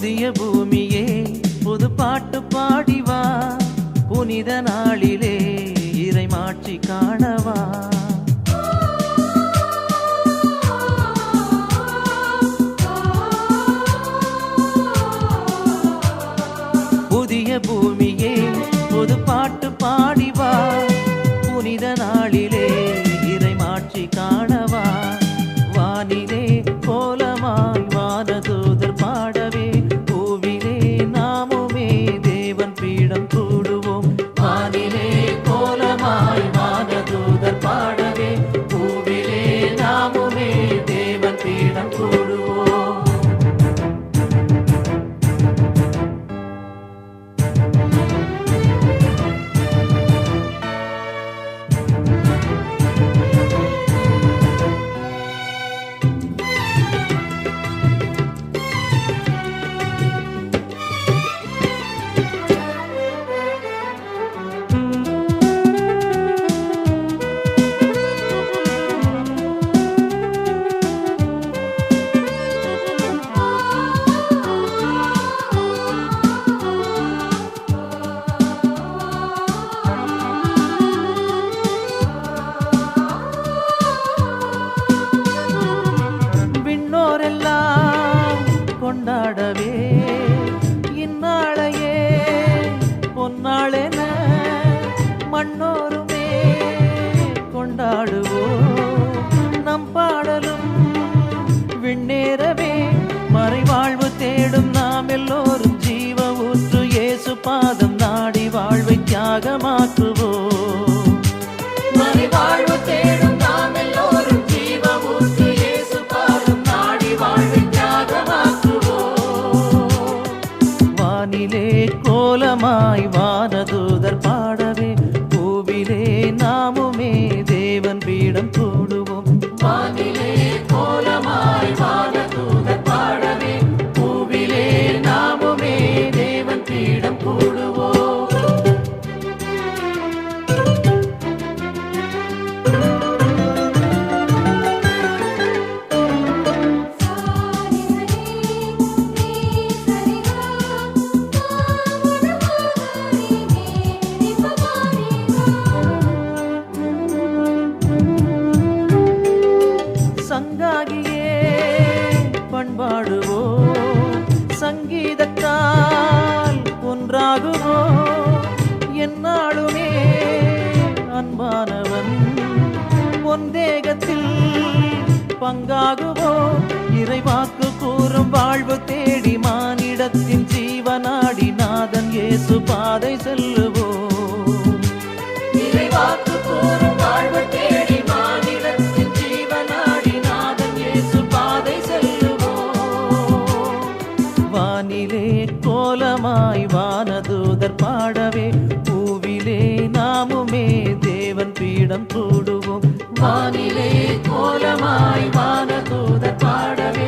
புதிய பூமியே புது பாட்டு பாடிவா, புனித நாளிலே இறை மாட்சி காணவா. புதிய பூமியே புது பாட்டு பாடிவா, புனித நாளிலே இறை மாட்சி காணவா. வானிலே கோலமாய் வானதூதர் பாடவே, பூவிலே நாமுமே தேவன் பீடம் கூடுவோம். வானிலே கோலமாய் வானதூதர் பாடவே, பூவிலே நாமுமே தேவன் பீடம் கூடுவோம். கொண்டாடவே இந்நாளையே பொன்னாளென மண்ணோருமே கொண்டாடுவோம். நம் பாடலும் விண்ணேறவே, மறைவாழ்வு தேடும் நாம் எல்லோரும் ஜீவ ஊற்று இயேசு பாதம் நாடி வாழ்வை தியாகமாக்குவோம். மறைவாழ்வு தேடும் நாம் எல்லோரும் ஜீவ ஊற்று இயேசு பாதம் நாடி வாழ்வை வானிலே கோலமாய் வானதூதர் பாடவே, பூவிலே நாமுமே தேவன் பீடம் கூடுவோம். வானிலே கோலமாய் வானதூதர் பாடவே, பூவிலே நாமுமே தேவன் பீடம் கூடுவோம். சங்காகியே பண்பாடுவோம், சங்கீதத்தால் ஒன்றாகுவோம். எந்நாளுமே அன்பானவன் பொந்தேகத்தில் பங்காகுவோம். இறைவாக்கு கூறும் வாழ்வு தேடி மானிடத்தின் ஜீவனாடி நாதன் இயேசு பாதை செல்லுவோம். இறைவாக்கு கூறும் வாழ்வு தேடி மானிடத்தின் ஜீவனாடி நாதன் இயேசு பாதை செல்லுவோம். வானிலே கோலமாய் வானதூதர் பாடவே, பூவிலே நாமுமே தேவன் பீடம் கூடுவோம். வானிலே கோலமாய் வானதூதர் பாடவே,